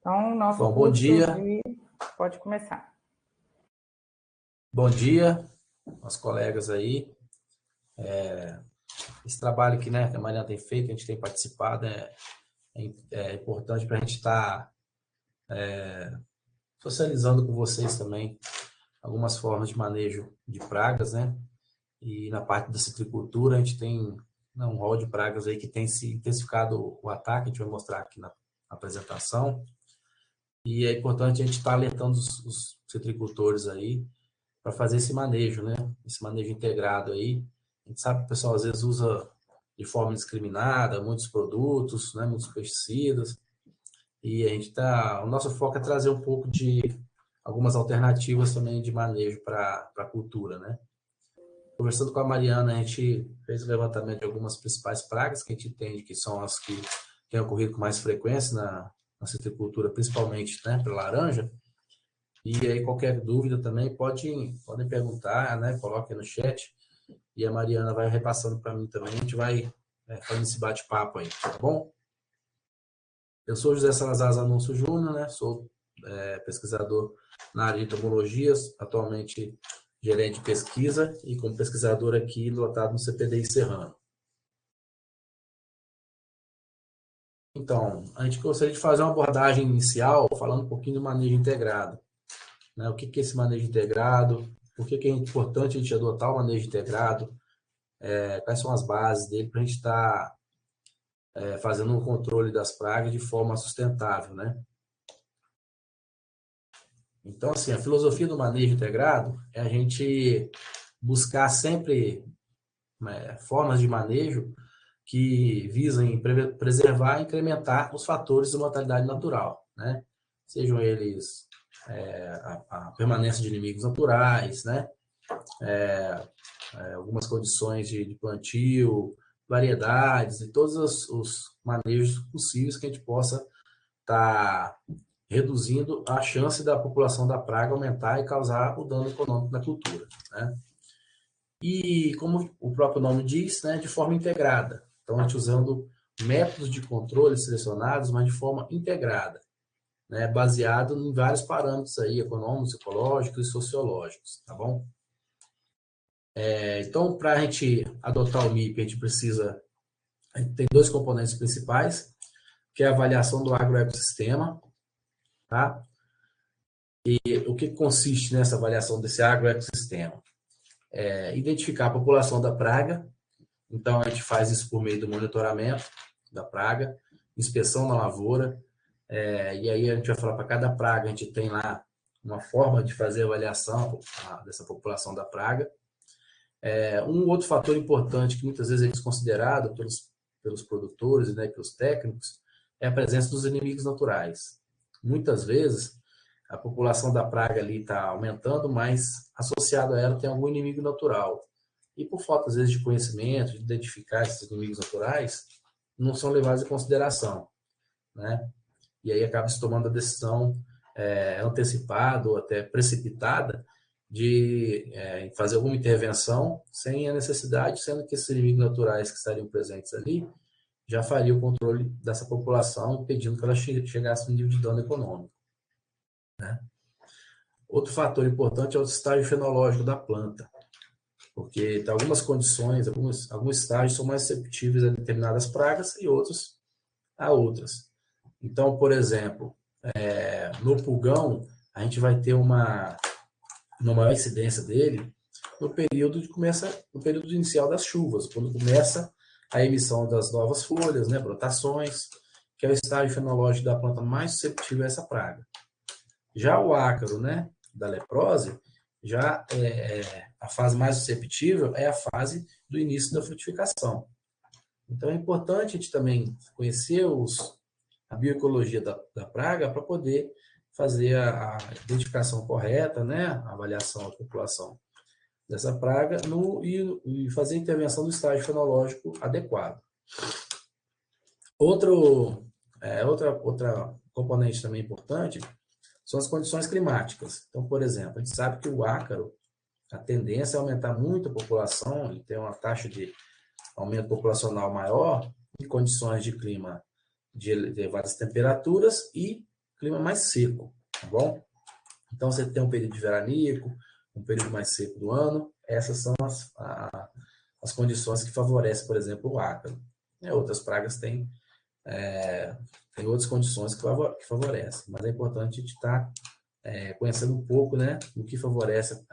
Então, nosso Bom, bom curso dia. pode começar. Bom dia, aos colegas aí. Esse trabalho que, né, que a Mariana tem feito, a gente tem participado, é importante para a gente estar socializando com vocês também algumas formas de manejo de pragas, né? E na parte da citricultura, a gente tem, né, um rol de pragas aí que tem se intensificado o ataque, a gente vai mostrar aqui na apresentação. E é importante a gente estar alertando os citricultores aí para fazer esse manejo, né? Esse manejo integrado aí. A gente sabe que o pessoal às vezes usa de forma indiscriminada muitos produtos, né? Muitos pesticidas. E a gente o nosso foco é trazer um pouco de algumas alternativas também de manejo para a cultura, né? Conversando com a Mariana, a gente fez o levantamento de algumas principais pragas que a gente entende que são as que têm ocorrido com mais frequência na citricultura, principalmente, né, para laranja. E aí, qualquer dúvida também, podem perguntar, né? Coloque no chat. E a Mariana vai repassando para mim também. A gente vai fazendo esse bate-papo aí, tá bom? Eu sou José Salazar Zanuncio Júnior, né? Sou pesquisador na área de entomologia, atualmente gerente de pesquisa e como pesquisador aqui lotado no CPDI Serrano. Então, a gente gostaria de fazer uma abordagem inicial falando um pouquinho do manejo integrado. Né? O que é esse manejo integrado? Por que é importante a gente adotar o manejo integrado? Quais são as bases dele para a gente estar fazendo um controle das pragas de forma sustentável, né? Então, assim, a filosofia do manejo integrado é a gente buscar sempre formas de manejo que visem preservar e incrementar os fatores de mortalidade natural, né? Sejam eles a permanência de inimigos naturais, né? Algumas condições de plantio, variedades e todos os manejos possíveis que a gente possa estar reduzindo a chance da população da praga aumentar e causar o dano econômico na cultura, né? E como o próprio nome diz, né, de forma integrada. Então, a gente usando métodos de controle selecionados, mas de forma integrada, né, baseado em vários parâmetros aí, econômicos, ecológicos e sociológicos, tá bom? Então, para a gente adotar o MIP, a gente tem dois componentes principais, que é a avaliação do agroecossistema, tá? E o que consiste nessa avaliação desse agroecossistema? Identificar a população da praga, então a gente faz isso por meio do monitoramento da praga, inspeção na lavoura, e aí a gente vai falar para cada praga, a gente tem lá uma forma de fazer a avaliação dessa população da praga. Um outro fator importante que muitas vezes é desconsiderado pelos produtores, né, pelos técnicos, é a presença dos inimigos naturais. Muitas vezes a população da praga ali está aumentando, mas associado a ela tem algum inimigo natural. E por falta, às vezes, de conhecimento, de identificar esses inimigos naturais, não são levados em consideração, né? E aí acaba se tomando a decisão antecipada ou até precipitada de fazer alguma intervenção sem a necessidade, sendo que esses inimigos naturais que estariam presentes ali já fariam o controle dessa população, impedindo que ela chegasse no nível de dano econômico, né? Outro fator importante é o estágio fenológico da planta, porque tem algumas condições, alguns estágios são mais susceptíveis a determinadas pragas e outros a outras. Então, por exemplo, no pulgão, a gente vai ter uma maior incidência dele no período inicial das chuvas, quando começa a emissão das novas folhas, né, brotações, que é o estágio fenológico da planta mais suscetível a essa praga. Já o ácaro, né, da leprose, já a fase mais susceptível é a fase do início da frutificação. Então é importante a gente também conhecer a bioecologia da praga para poder fazer a identificação correta, né, a avaliação da população dessa praga e fazer a intervenção do estágio fenológico adequado. Outra componente também importante são as condições climáticas. Então, por exemplo, a gente sabe que o ácaro, a tendência é aumentar muito a população, ele tem uma taxa de aumento populacional maior em condições de clima de elevadas temperaturas e clima mais seco, tá bom? Então, você tem um período de veranico, um período mais seco do ano, essas são as condições que favorecem, por exemplo, o ácaro. Outras pragas têm outras condições que favorecem, mas é importante a gente estar conhecendo um pouco, né, do que favorece,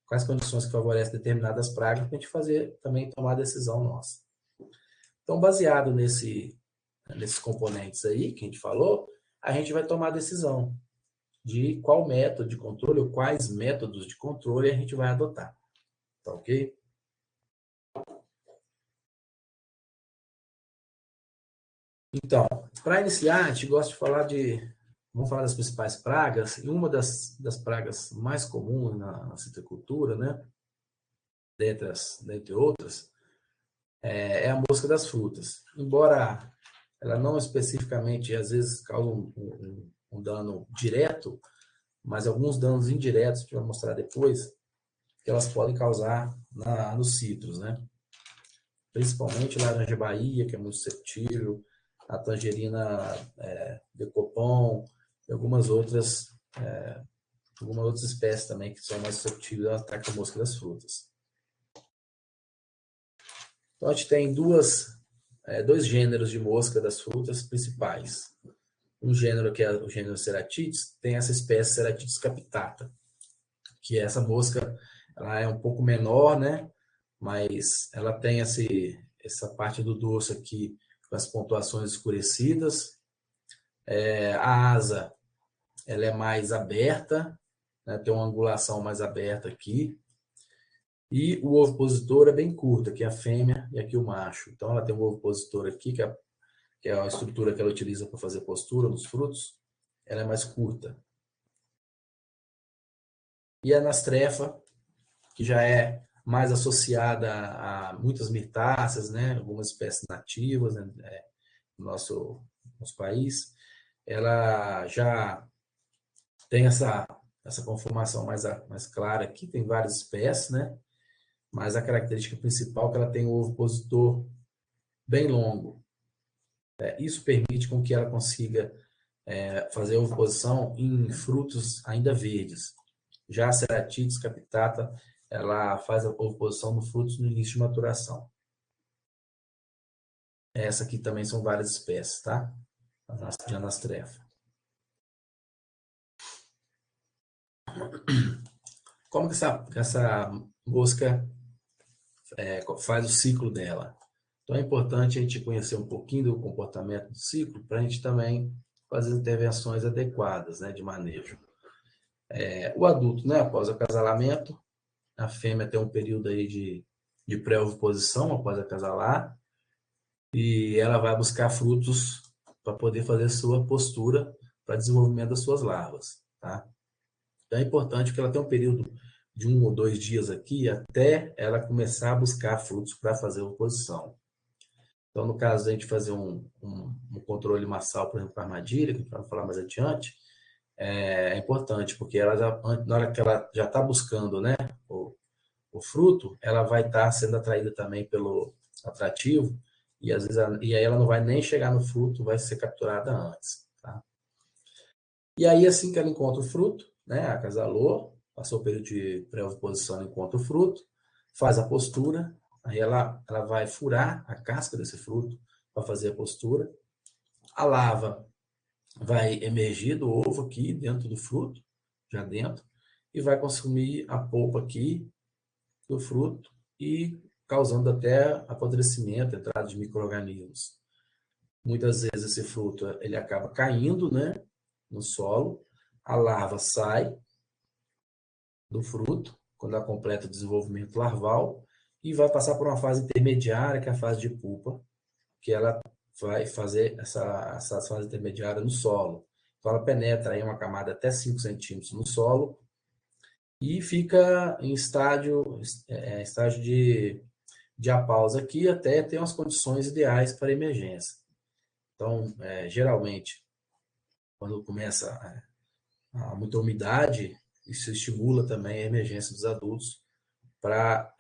quais condições que favorecem determinadas pragas, para a gente fazer também tomar a decisão nossa. Então, baseado nesses componentes aí que a gente falou, a gente vai tomar a decisão de qual método de controle ou quais métodos de controle a gente vai adotar. Tá ok? Então, para iniciar, a gente gosta de falar vamos falar das principais pragas, e uma das pragas mais comuns na citricultura, né, dentre outras, é a mosca das frutas. Embora ela não especificamente, às vezes, cause um dano direto, mas alguns danos indiretos, que eu vou mostrar depois, que elas podem causar nos citros, né? Principalmente laranja Bahia, que é muito suscetível, a tangerina decopon, e algumas outras espécies também que são mais suscetíveis ao ataque da mosca das frutas. Então, a gente tem dois gêneros de mosca das frutas principais. Um gênero que é o gênero Ceratides, tem essa espécie Ceratides capitata, que essa mosca ela é um pouco menor, né? Mas ela tem essa parte do dorso aqui com as pontuações escurecidas. A asa ela é mais aberta, né? Tem uma angulação mais aberta aqui. E o ovipositor é bem curto, aqui a fêmea e aqui o macho. Então ela tem um ovipositor aqui, que é a estrutura que ela utiliza para fazer postura nos frutos, ela é mais curta. E a anastrefa, que já é mais associada a muitas mirtáceas, né? Algumas espécies nativas, né? No nosso país, ela já tem essa conformação mais clara aqui, tem várias espécies, né? Mas a característica principal é que ela tem o ovipositor bem longo. Isso permite com que ela consiga fazer a oviposição em frutos ainda verdes. Já a Ceratides capitata, ela faz a oviposição no frutos no início de maturação. Essa aqui também são várias espécies, tá? De anastrefa. Como que essa mosca faz o ciclo dela? Então é importante a gente conhecer um pouquinho do comportamento do ciclo para a gente também fazer intervenções adequadas, né, de manejo. O adulto, né, após o acasalamento, a fêmea tem um período aí de pré-oviposição após acasalar e ela vai buscar frutos para poder fazer sua postura para desenvolvimento das suas larvas, tá? Então é importante que ela tenha um período de 1 ou 2 dias aqui até ela começar a buscar frutos para fazer a oposição. Então, no caso da gente fazer um controle massal, por exemplo, com armadilha, que a gente vai falar mais adiante, é importante, porque na hora que ela já está buscando, né, o fruto, ela vai estar sendo atraída também pelo atrativo, e às vezes e aí ela não vai nem chegar no fruto, vai ser capturada antes. Tá? E aí, assim que ela encontra o fruto, né, acasalou, passou o período de pré-oviposição, encontra o fruto, faz a postura, aí ela vai furar a casca desse fruto para fazer a postura. A larva vai emergir do ovo aqui dentro do fruto, já dentro, e vai consumir a polpa aqui do fruto e causando até apodrecimento, entrada de micro-organismos. Muitas vezes esse fruto ele acaba caindo, né, no solo, a larva sai do fruto, quando ela completa o desenvolvimento larval, e vai passar por uma fase intermediária, que é a fase de pupa, que ela vai fazer essa fase intermediária no solo. Então ela penetra aí uma camada até 5 centímetros no solo e fica em estágio de apausa aqui até ter umas condições ideais para emergência. Então, geralmente, quando começa muita umidade, isso estimula também a emergência dos adultos para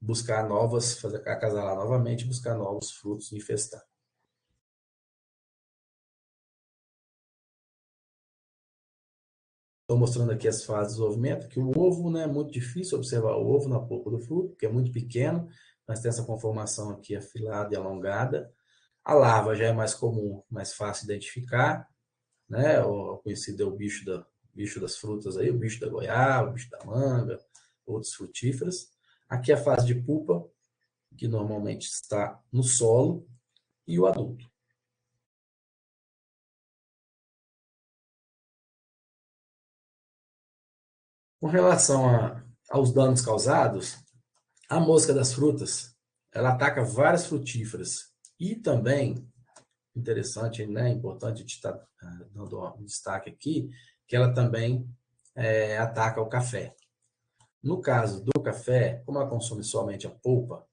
buscar acasalar novamente, buscar novos frutos e infestar. Estou mostrando aqui as fases do desenvolvimento, que o ovo, né, é muito difícil observar o ovo na polpa do fruto, porque é muito pequeno, mas tem essa conformação aqui afilada e alongada. A larva já é mais comum, mais fácil de identificar, né? O conhecido é o bicho das frutas aí, o bicho da goiaba, o bicho da manga, outros frutíferos. Aqui a fase de pupa, que normalmente está no solo, e o adulto. Com relação aos danos causados, a mosca das frutas, ela ataca várias frutíferas e também, interessante, né, importante a gente estar dando um destaque aqui, que ela também ataca o café. No caso do café, como ela consome somente a polpa,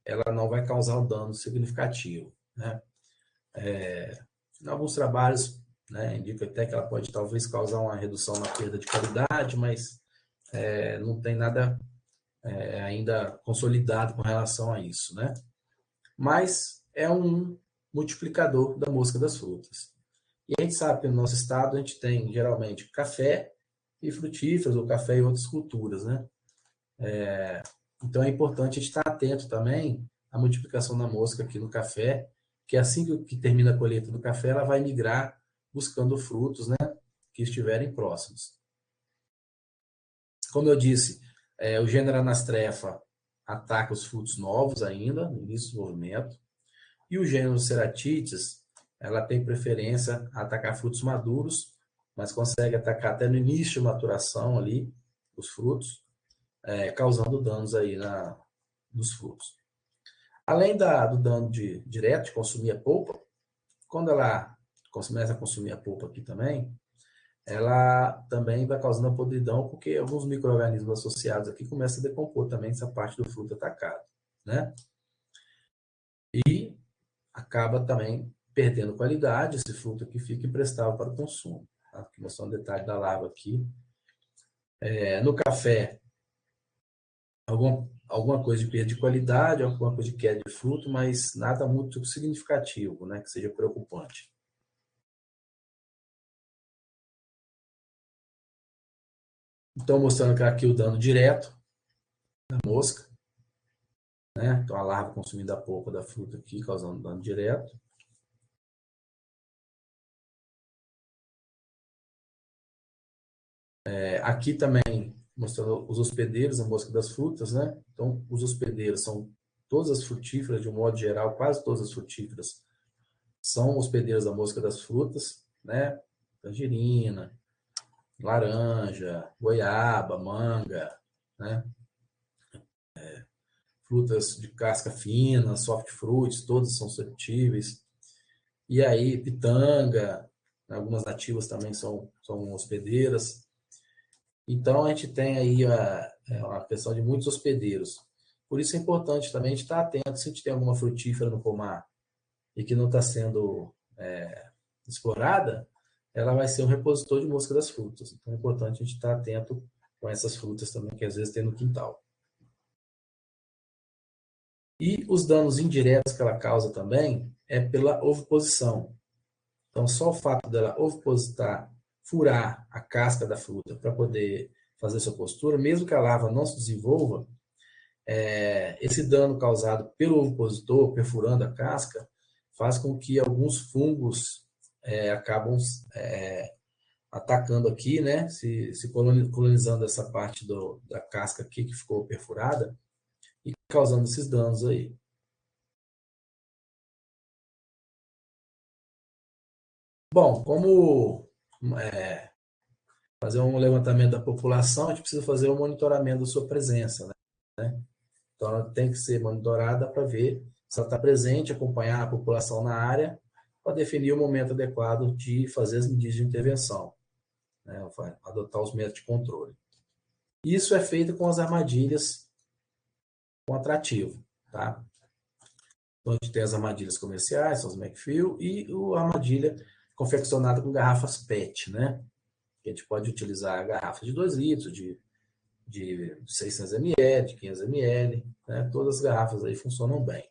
ela não vai causar um dano significativo, né? Em alguns trabalhos, né, indica até que ela pode talvez causar uma redução na perda de qualidade, mas não tem nada ainda consolidado com relação a isso, né? Mas é um multiplicador da mosca das frutas. E a gente sabe que no nosso estado a gente tem geralmente café e frutíferas, ou café e outras culturas, né? Então é importante a gente estar atento também à multiplicação da mosca aqui no café, que assim que termina a colheita do café, ela vai migrar buscando frutos, né, que estiverem próximos. Como eu disse, o gênero Anastrefa ataca os frutos novos ainda, no início do movimento, e o gênero Ceratites, ela tem preferência a atacar frutos maduros, mas consegue atacar até no início de maturação ali, os frutos, causando danos aí nos frutos. Além do dano direto de consumir a polpa, quando ela começa a consumir a polpa aqui também, ela também vai causando a podridão, porque alguns micro-organismos associados aqui começam a decompor também essa parte do fruto atacado, né? E acaba também perdendo qualidade, esse fruto aqui fica imprestável para o consumo. Tá? Vou mostrar um detalhe da larva aqui. No café, alguma coisa de perda de qualidade, alguma coisa de queda de fruto, mas nada muito significativo, né, que seja preocupante. Então, mostrando aqui o dano direto da mosca, né? Então, a larva consumindo a polpa da fruta aqui, causando dano direto. Aqui também, mostrando os hospedeiros, a mosca das frutas, né? Então, os hospedeiros são todas as frutíferas, de um modo geral, quase todas as frutíferas são hospedeiros da mosca das frutas, né? Tangerina, laranja, goiaba, manga, né? Frutas de casca fina, soft fruits, todas são suscetíveis. E aí, pitanga, algumas nativas também são hospedeiras. Então, a gente tem aí a questão de muitos hospedeiros. Por isso é importante também a gente estar atento se a gente tem alguma frutífera no pomar e que não está sendo explorada, ela vai ser um repositor de mosca das frutas. Então, é importante a gente estar atento com essas frutas também, que às vezes tem no quintal. E os danos indiretos que ela causa também é pela oviposição. Então, só o fato dela ovipositar, furar a casca da fruta para poder fazer sua postura, mesmo que a larva não se desenvolva, esse dano causado pelo ovipositor, perfurando a casca, faz com que alguns fungos acabam atacando aqui, né? Se colonizando essa parte da casca aqui que ficou perfurada e causando esses danos aí. Bom, como fazer um levantamento da população, a gente precisa fazer um monitoramento da sua presença, né? Então, ela tem que ser monitorada para ver se ela está presente, acompanhar a população na área, para definir o momento adequado de fazer as medidas de intervenção, né? Adotar os métodos de controle. Isso é feito com as armadilhas com atrativo, tá? Então, a gente tem as armadilhas comerciais, são os McFill, e a armadilha confeccionada com garrafas PET, né? A gente pode utilizar garrafas de 2 litros, de 600 ml, de 500 ml, né? Todas as garrafas aí funcionam bem.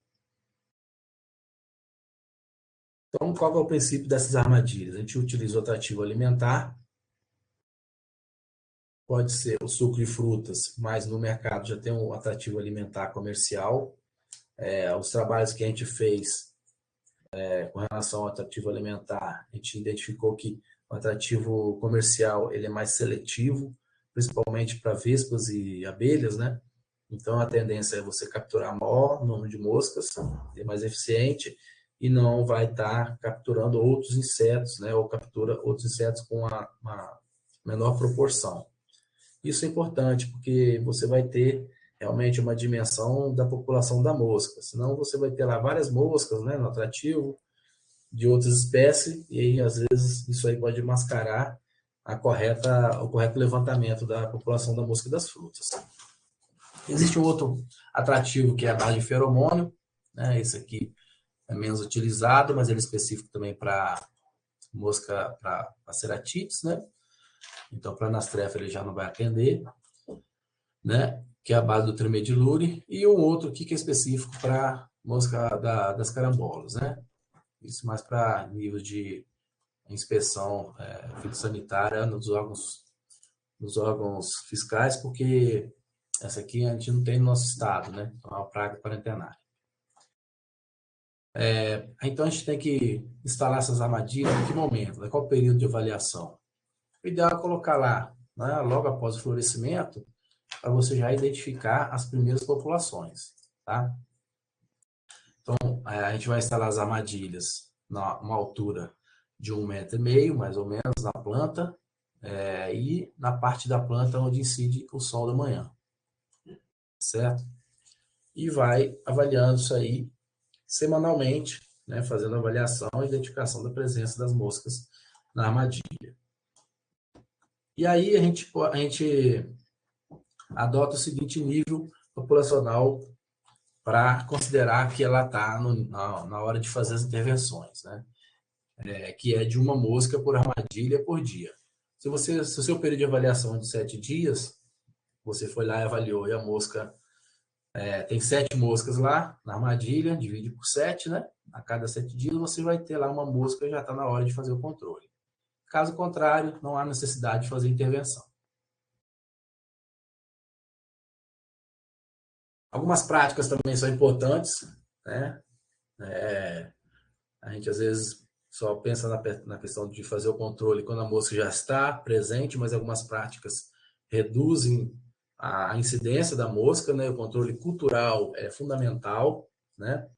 Então, qual é o princípio dessas armadilhas? A gente utiliza o atrativo alimentar pode ser o suco de frutas, mas no mercado já tem um atrativo alimentar comercial. Os trabalhos que a gente fez com relação ao atrativo alimentar, a gente identificou que o atrativo comercial ele é mais seletivo, principalmente para vespas e abelhas, né? Então a tendência é você capturar maior número de moscas, ser mais eficiente e não vai estar capturando outros insetos, né? Ou captura outros insetos com uma menor proporção. Isso é importante porque você vai ter realmente uma dimensão da população da mosca, senão você vai ter lá várias moscas, né, no atrativo de outras espécies e aí às vezes isso aí pode mascarar o correto levantamento da população da mosca e das frutas. Existe um outro atrativo que é a base de feromônio, né? Esse aqui é menos utilizado, mas ele é específico também para mosca, para ceratites, né? Então, para Anastrefa ele já não vai atender, né? Que é a base do tremedilure, e um outro aqui que é específico para mosca das carambolas, né? Isso mais para nível de inspeção fitossanitária nos órgãos fiscais, porque essa aqui a gente não tem no nosso estado, né? Então, é uma praga quarentenária. Então, a gente tem que instalar essas armadilhas em que momento? Qual o período de avaliação? O ideal é colocar lá, né, logo após o florescimento, para você já identificar as primeiras populações, tá? Então, a gente vai instalar as armadilhas numa altura de 1,5 m, mais ou menos, na planta, e na parte da planta onde incide o sol da manhã, certo? E vai avaliando isso aí semanalmente, né, fazendo avaliação e identificação da presença das moscas na armadilha. E aí a gente adota o seguinte nível populacional para considerar que ela está na hora de fazer as intervenções, né? Que é de uma mosca por armadilha por dia. Se o seu período de avaliação é de 7 dias, você foi lá e avaliou e a mosca tem 7 moscas lá na armadilha, divide por 7, né? A cada 7 dias você vai ter lá uma mosca e já está na hora de fazer o controle. Caso contrário, não há necessidade de fazer intervenção. Algumas práticas também são importantes, né? A gente às vezes só pensa na questão de fazer o controle quando a mosca já está presente, mas algumas práticas reduzem a incidência da mosca, né? O controle cultural é fundamental, né?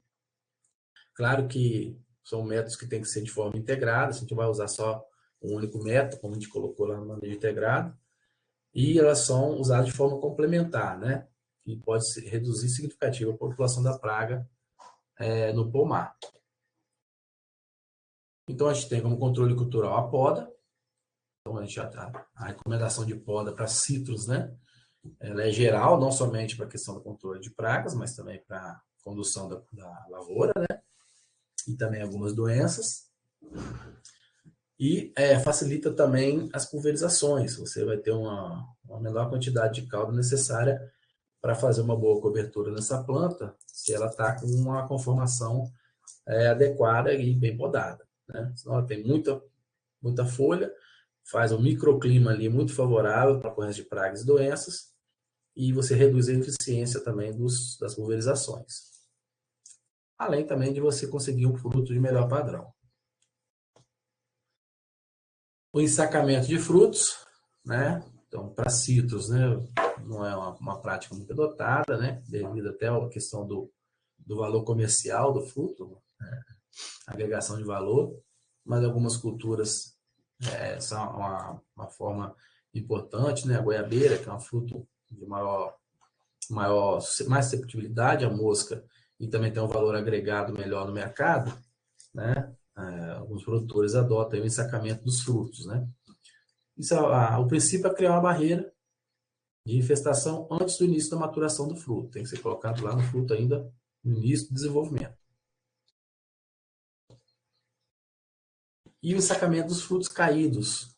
Claro que são métodos que têm que ser de forma integrada, a gente vai usar só um único método, como a gente colocou lá no manejo integrado, e elas são usadas de forma complementar, né? Que pode reduzir significativamente a população da praga no pomar. Então, a gente tem como controle cultural a poda. Então, a recomendação de poda para citros, né? Ela é geral, não somente para a questão do controle de pragas, mas também para a condução da lavoura, né? E também algumas doenças. E facilita também as pulverizações. Você vai ter uma menor quantidade de caldo necessária para fazer uma boa cobertura nessa planta, se ela está com uma conformação adequada e bem podada, né? Senão ela tem muita folha, faz um microclima ali muito favorável para a ocorrência de pragas e doenças, e você reduz a eficiência também das pulverizações. Além também de você conseguir um fruto de melhor padrão. O ensacamento de frutos, né? Então, para citros, né? Não é uma prática muito adotada, né? Devido até à questão do valor comercial do fruto, né? Agregação de valor, mas algumas culturas são uma forma importante, né? A goiabeira, que é um fruto de mais susceptibilidade à mosca e também tem um valor agregado melhor no mercado, né? Alguns produtores adotam o ensacamento dos frutos, né? Isso, o princípio é criar uma barreira de infestação antes do início da maturação do fruto. Tem que ser colocado lá no fruto ainda no início do desenvolvimento. E o ensacamento dos frutos caídos.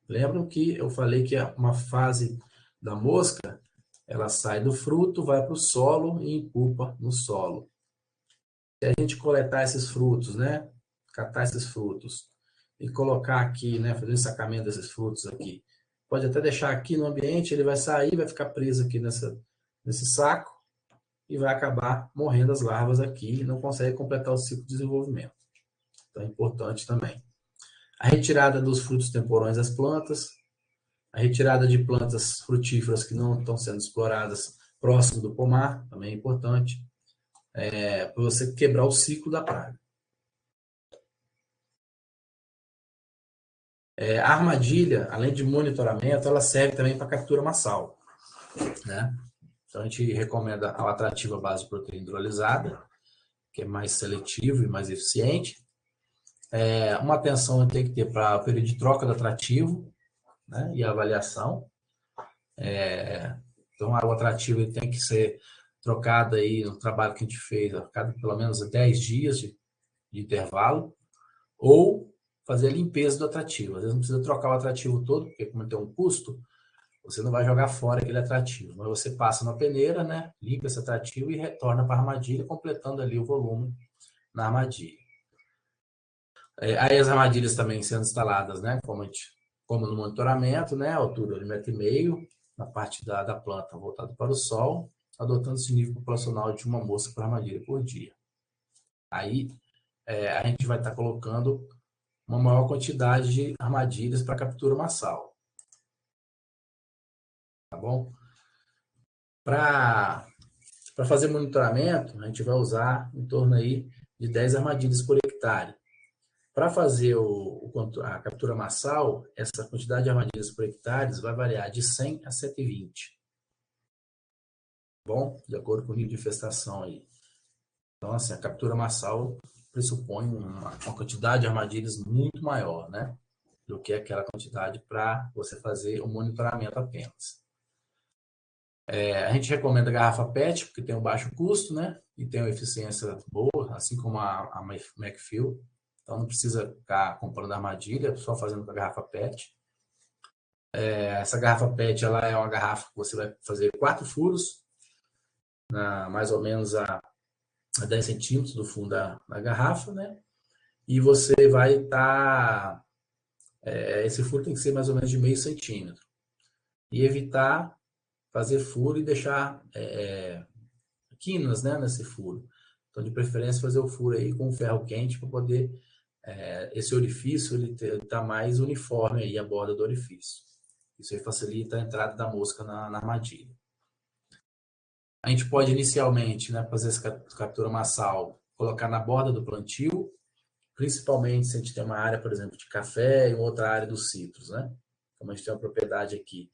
Lembram que eu falei que uma fase da mosca, ela sai do fruto, vai para o solo e empupa no solo. Se a gente coletar esses frutos, né? Catar esses frutos e colocar aqui, né? Fazer o ensacamento desses frutos aqui, pode até deixar aqui no ambiente, ele vai sair, vai ficar preso aqui nesse saco e vai acabar morrendo as larvas aqui e não consegue completar o ciclo de desenvolvimento. Então é importante também. A retirada dos frutos temporões das plantas, a retirada de plantas frutíferas que não estão sendo exploradas próximo do pomar, também é importante, para você quebrar o ciclo da praga. A armadilha, além de monitoramento, ela serve também para captura massal, né? Então a gente recomenda a atrativa base de proteína hidrolisada, que é mais seletivo e mais eficiente. Uma atenção tem que ter para o período de troca do atrativo, né, e a avaliação. Então o atrativo ele tem que ser trocado aí no trabalho que a gente fez a cada pelo menos 10 dias de intervalo, ou fazer a limpeza do atrativo. Às vezes não precisa trocar o atrativo todo, porque como tem um custo, você não vai jogar fora aquele atrativo, mas você passa na peneira, né, limpa esse atrativo e retorna para a armadilha, completando ali o volume na armadilha. Aí as armadilhas também sendo instaladas, né, como no monitoramento, né, altura de 1,5 m, na parte da planta voltada para o sol, adotando esse nível populacional de uma mosca por armadilha por dia. Aí a gente vai estar colocando uma maior quantidade de armadilhas para captura massal. Tá bom? Para fazer monitoramento, a gente vai usar em torno aí de 10 armadilhas por hectare. Para fazer a captura massal, essa quantidade de armadilhas por hectare vai variar de 100 a 120. Bom, de acordo com o nível de infestação aí. Então, assim, a captura massal pressupõe uma quantidade de armadilhas muito maior, né, do que aquela quantidade para você fazer o monitoramento apenas. A gente recomenda a garrafa PET, porque tem um baixo custo, né, e tem uma eficiência boa, assim como a McPhail. Então não precisa ficar comprando armadilha, só fazendo com a garrafa PET. Essa garrafa PET ela é uma garrafa que você vai fazer 4 furos, mais ou menos a 10 centímetros do fundo da garrafa, né? E você vai estar... esse furo tem que ser mais ou menos de meio centímetro. E evitar fazer furo e deixar quinas, né, nesse furo. Então, de preferência, fazer o furo aí com ferro quente para poder esse orifício ele tá mais uniforme aí, a borda do orifício. Isso aí facilita a entrada da mosca na armadilha. A gente pode inicialmente, né, fazer essa captura massal, colocar na borda do plantio, principalmente se a gente tem uma área, por exemplo, de café e outra área dos citros, né? Como a gente tem uma propriedade aqui,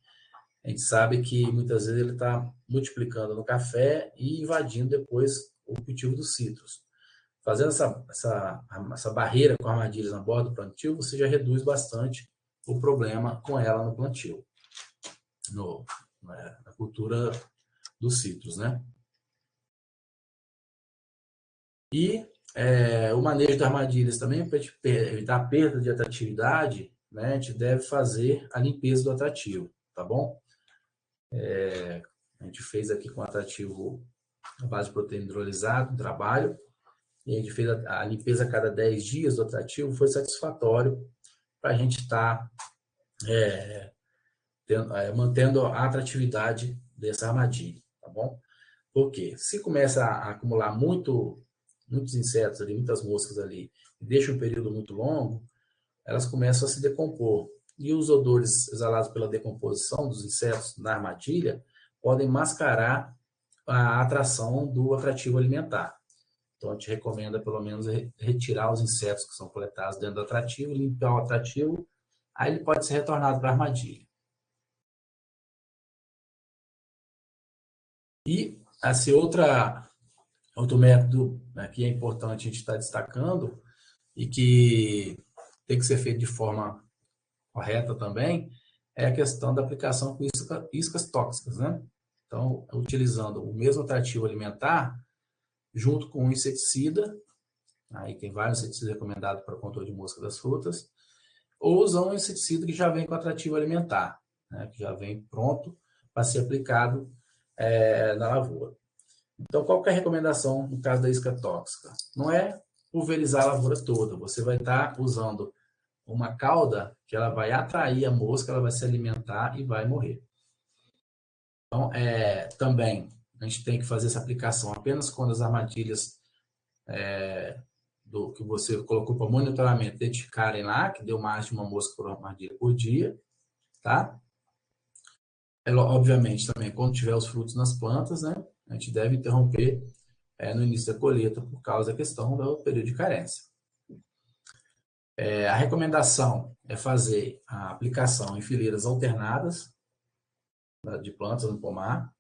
a gente sabe que muitas vezes ele está multiplicando no café e invadindo depois o cultivo dos citros. Fazendo essa barreira com armadilhas na borda do plantio, você já reduz bastante o problema com ela no plantio, na cultura dos citros, né? E o manejo das armadilhas também, para evitar a perda de atratividade, né, a gente deve fazer a limpeza do atrativo, tá bom? A gente fez aqui com atrativo a base de proteína hidrolisada, um trabalho, e a gente fez a limpeza a cada 10 dias do atrativo, foi satisfatório para a gente estar mantendo a atratividade dessa armadilha, tá bom? Porque se começa a acumular muitos insetos ali, muitas moscas ali, e deixa um período muito longo, elas começam a se decompor. E os odores exalados pela decomposição dos insetos na armadilha podem mascarar a atração do atrativo alimentar. Então, a gente recomenda, pelo menos, retirar os insetos que são coletados dentro do atrativo, limpar o atrativo, aí ele pode ser retornado para a armadilha. E, assim, outro método, né, que é importante a gente estar destacando e que tem que ser feito de forma correta também, é a questão da aplicação com iscas tóxicas, né? Então, utilizando o mesmo atrativo alimentar, junto com um inseticida, aí tem vários inseticidas recomendados para o controle de mosca das frutas, ou usar um inseticida que já vem com atrativo alimentar, né? Que já vem pronto para ser aplicado na lavoura. Então, qual que é a recomendação no caso da isca tóxica? Não é pulverizar a lavoura toda, você vai estar usando uma cauda que ela vai atrair a mosca, ela vai se alimentar e vai morrer. Então, também, a gente tem que fazer essa aplicação apenas quando as armadilhas que você colocou para monitoramento identificarem lá, que deu mais de uma mosca por armadilha por dia, tá? Obviamente, também, quando tiver os frutos nas plantas, né, a gente deve interromper no início da colheita por causa da questão do período de carência. A recomendação é fazer a aplicação em fileiras alternadas de plantas no pomar,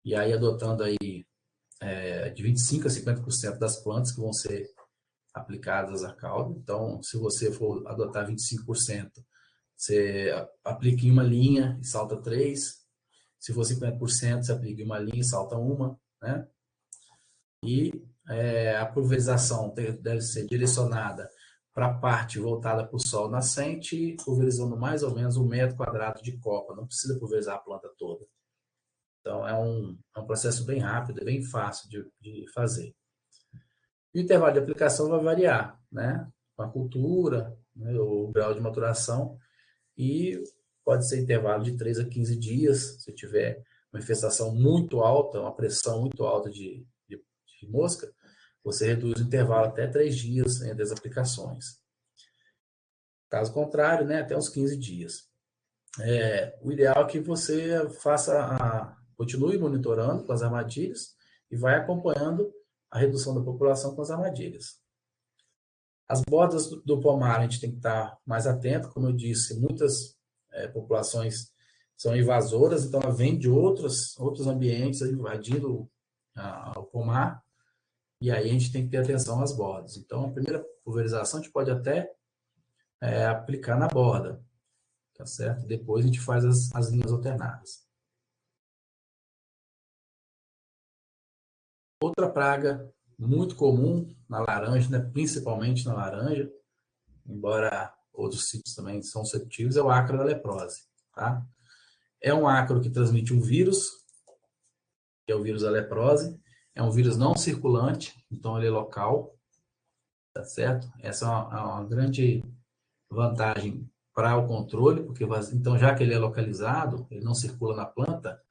e aí adotando aí de 25% a 50% das plantas que vão ser aplicadas a cauda. Então, se você for adotar 25%, você aplica em uma linha e salta 3. Se for 50%, você aplica em uma linha e salta uma, né? E a pulverização deve ser direcionada para a parte voltada para o sol nascente, pulverizando mais ou menos 1 metro quadrado de copa. Não precisa pulverizar a planta toda. Então, é um processo bem rápido, bem fácil de fazer. E o intervalo de aplicação vai variar, né? Com a cultura, né? O grau de maturação, e pode ser intervalo de 3 a 15 dias, se tiver uma infestação muito alta, uma pressão muito alta de mosca, você reduz o intervalo até 3 dias entre as aplicações. Caso contrário, né, até uns 15 dias. O ideal é que você continue monitorando com as armadilhas e vai acompanhando a redução da população com as armadilhas. As bordas do pomar a gente tem que estar mais atento, como eu disse, muitas populações são invasoras, então ela vem de outros ambientes invadindo o pomar, e aí a gente tem que ter atenção às bordas. Então, a primeira pulverização a gente pode até aplicar na borda, tá certo? Depois a gente faz as linhas alternadas. Outra praga muito comum na laranja, né? Principalmente na laranja, embora outros sítios também são suscetíveis, é o ácaro da leprose, tá? É um ácaro que transmite um vírus, que é o vírus da leprose. É um vírus não circulante, então ele é local, tá certo? Essa é uma grande vantagem para o controle, porque então já que ele é localizado, ele não circula na planta,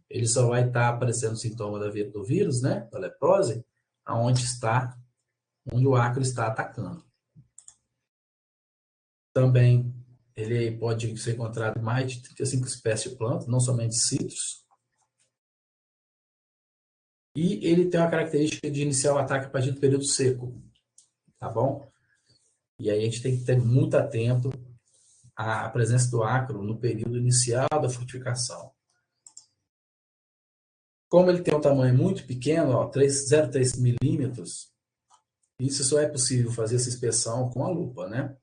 ele só vai estar aparecendo sintoma do vírus, né, da leprose, onde o ácaro está atacando. Também ele pode ser encontrado em mais de 35 espécies de plantas, não somente citros. E ele tem uma característica de iniciar o ataque a partir do período seco, tá bom? E aí a gente tem que ter muito atento à presença do ácaro no período inicial da frutificação. Como ele tem um tamanho muito pequeno, 0,3 milímetros, isso só é possível fazer essa inspeção com a lupa, né?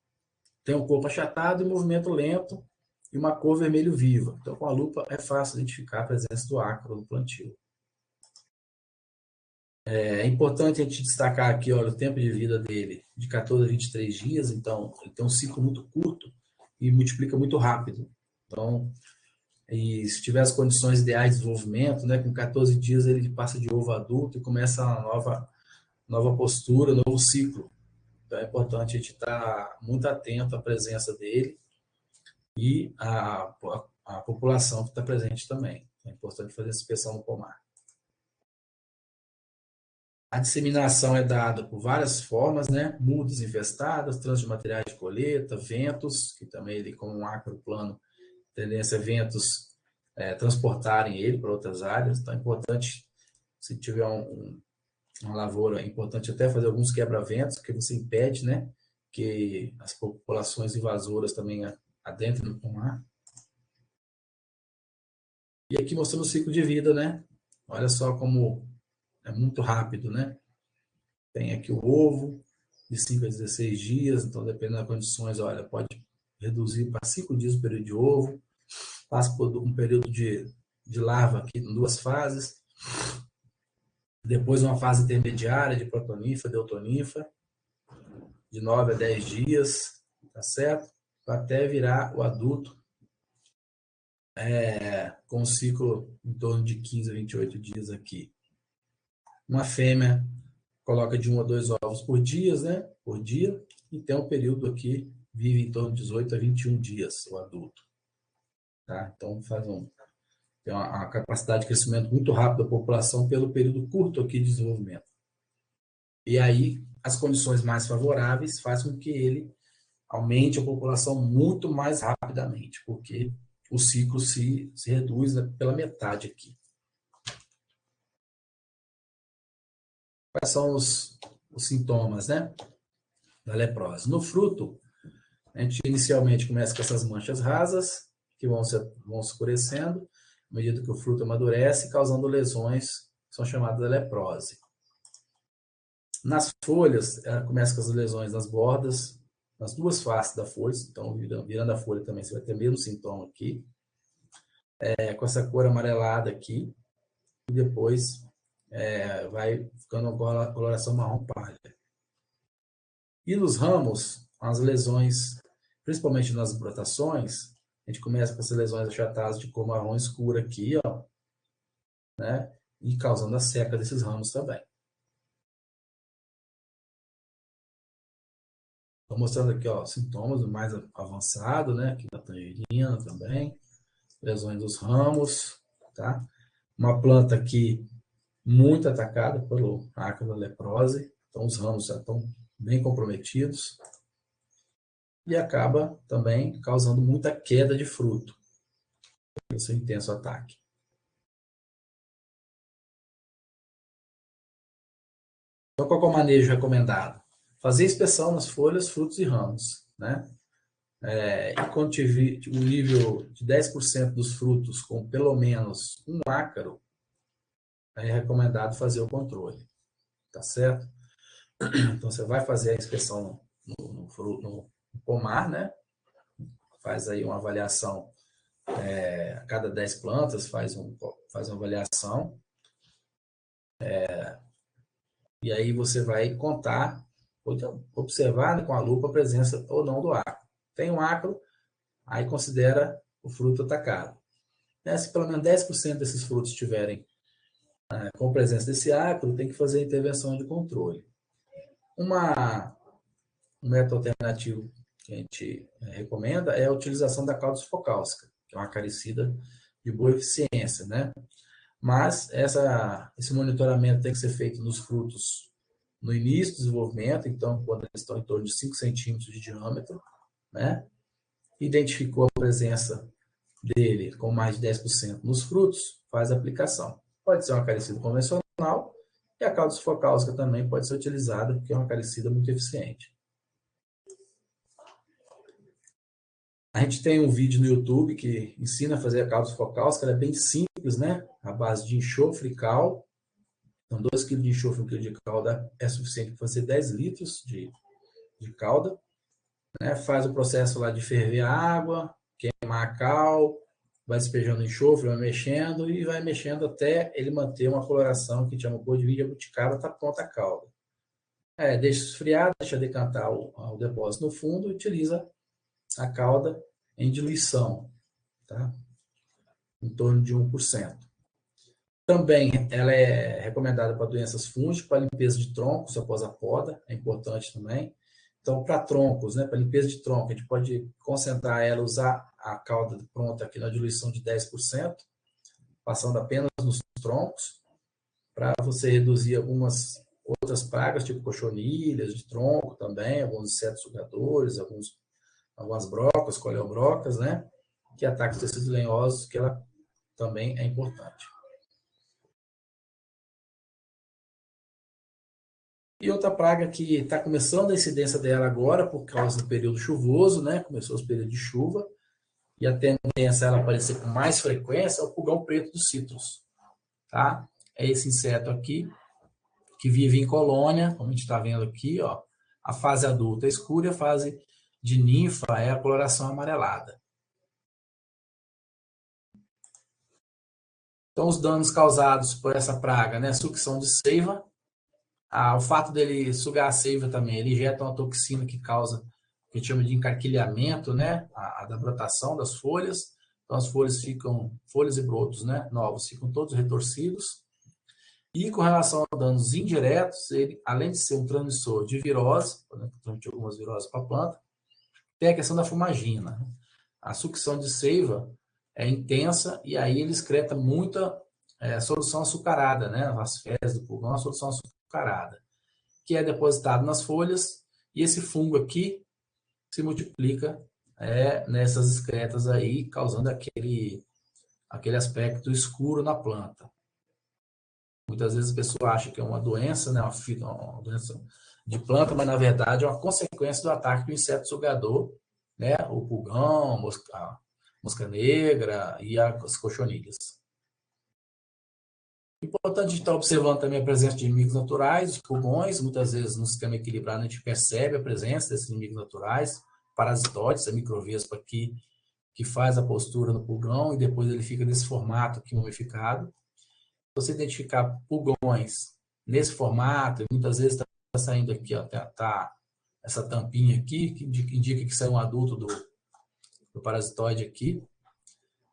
Tem um corpo achatado e movimento lento e uma cor vermelho viva. Então, com a lupa é fácil identificar a presença do ácaro no plantio. É importante a gente destacar aqui, olha, o tempo de vida dele, de 14 a 23 dias, então ele tem um ciclo muito curto e multiplica muito rápido. Então, e se tiver as condições ideais de desenvolvimento, né, com 14 dias ele passa de ovo adulto e começa uma nova postura, novo ciclo. Então é importante a gente estar muito atento à presença dele e à população que está presente também. É importante fazer essa inspeção no pomar. A disseminação é dada por várias formas, né? Mudas infestadas, trânsito de materiais de colheita, ventos, que também ele, como um ácaro plano, tendência a ventos transportarem ele para outras áreas. Então é importante, se tiver uma lavoura, é importante até fazer alguns quebra-ventos, porque você impede, né, que as populações invasoras também adentrem no pomar. E aqui mostrando o ciclo de vida, né? Olha só como é muito rápido, né? Tem aqui o ovo, de 5 a 16 dias, então dependendo das condições, olha, pode reduzir para 5 dias o período de ovo, passa por um período de larva aqui em 2 fases, depois uma fase intermediária de protoninfa, deutoninfa, de 9 a 10 dias, tá certo? Até virar o adulto, com um ciclo em torno de 15 a 28 dias aqui. Uma fêmea coloca de 1 a 2 ovos por dia, né? Por dia, e tem um período aqui vive em torno de 18 a 21 dias, o adulto. Tá? Então, tem uma capacidade de crescimento muito rápido da população pelo período curto aqui de desenvolvimento. E aí, as condições mais favoráveis fazem com que ele aumente a população muito mais rapidamente, porque o ciclo se reduz pela metade aqui. Quais são os sintomas, né, da leprose? No fruto, a gente inicialmente começa com essas manchas rasas, que vão se escurecendo, à medida que o fruto amadurece, causando lesões, que são chamadas de leprose. Nas folhas, começa com as lesões nas bordas, nas duas faces da folha, então virando a folha também, você vai ter o mesmo sintoma aqui, com essa cor amarelada aqui, e depois vai ficando uma coloração marrom pálida. E nos ramos, as lesões, principalmente nas brotações, a gente começa com essas lesões achatadas de cor marrom escura aqui, ó, né? E causando a seca desses ramos também. Estou mostrando aqui, ó, sintomas mais avançados, né? Aqui da tangerina também, lesões dos ramos, tá? Uma planta aqui muito atacada pelo ácaro da leprose, então os ramos já estão bem comprometidos e acaba também causando muita queda de fruto, esse intenso ataque. Então, qual é o manejo recomendado? Fazer inspeção nas folhas, frutos e ramos, né? E quando tiver o nível de 10% dos frutos com pelo menos um ácaro, é recomendado fazer o controle, tá certo? Então, você vai fazer a inspeção no pomar, né? Faz aí uma avaliação, a cada 10 plantas, faz uma avaliação, e aí você vai contar, observar, né, com a lupa a presença ou não do ácaro. Tem um ácaro, aí considera o fruto atacado. Se pelo menos 10% desses frutos estiverem com presença desse ácaro, tem que fazer a intervenção de controle. Um método alternativo que a gente recomenda é a utilização da cauda-focáusica, que é uma acaricida de boa eficiência, né? Mas esse monitoramento tem que ser feito nos frutos no início do desenvolvimento, então quando eles estão em torno de 5 centímetros de diâmetro, né? Identificou a presença dele com mais de 10% nos frutos, faz a aplicação. Pode ser uma acaricida convencional e a cauda-focáusica também pode ser utilizada, porque é uma acaricida muito eficiente. A gente tem um vídeo no YouTube que ensina a fazer a cauda-focáusica, ela é bem simples, né? A base de enxofre e cal. Então, 2 kg de enxofre e 1 kg de calda é suficiente para fazer 10 litros de calda. Né? Faz o processo lá de ferver a água, queimar a cal, vai despejando o enxofre, vai mexendo e vai mexendo até ele manter uma coloração que chama cor de vinho jabuticaba, tá pronta a calda. Deixa esfriar, deixa decantar o depósito no fundo e utiliza a calda em diluição, tá? Em torno de 1%. Também ela é recomendada para doenças fúngicas, para limpeza de troncos após a poda, é importante também. Então, para troncos, né, para limpeza de tronco, a gente pode concentrar ela, usar a calda pronta aqui na diluição de 10%, passando apenas nos troncos, para você reduzir algumas outras pragas, tipo cochonilhas de tronco também, alguns insetos sugadores, algumas brocas, coleobrocas, né, que atacam os tecidos lenhosos, que ela também é importante. E outra praga que está começando a incidência dela agora, por causa do período chuvoso, né? Começou os períodos de chuva, e a tendência a ela aparecer com mais frequência é o pulgão preto dos citros, tá? É esse inseto aqui, que vive em colônia, como a gente está vendo aqui, ó. A fase adulta é escura e a fase de ninfa é a coloração amarelada. Então, os danos causados por essa praga, né? Sucção de seiva. O fato dele sugar a seiva também, ele injeta uma toxina que causa, que a gente chama de encarquilhamento, né? Da brotação das folhas. Então, as folhas e brotos, né? Novos, ficam todos retorcidos. E com relação a danos indiretos, ele, além de ser um transmissor de virose, transmitir algumas viroses para a planta, tem a questão da fumagina. A sucção de seiva é intensa e aí ele excreta muita solução açucarada, né? As fezes do pulgão, a solução açucarada, que é depositado nas folhas, e esse fungo aqui se multiplica nessas excretas aí, causando aquele aspecto escuro na planta. Muitas vezes a pessoa acha que é uma doença, né? Uma doença de planta, mas na verdade é uma consequência do ataque do inseto sugador, né? O pulgão, a mosca negra e as cochonilhas. Importante estar observando também a presença de inimigos naturais, de pulgões. Muitas vezes no sistema equilibrado a gente percebe a presença desses inimigos naturais, parasitoides, a microvespa aqui, que faz a postura no pulgão e depois ele fica nesse formato aqui mumificado. Se você identificar pulgões nesse formato, muitas vezes está saindo aqui, ó, tá essa tampinha aqui, que indica que saiu um adulto do parasitoide aqui,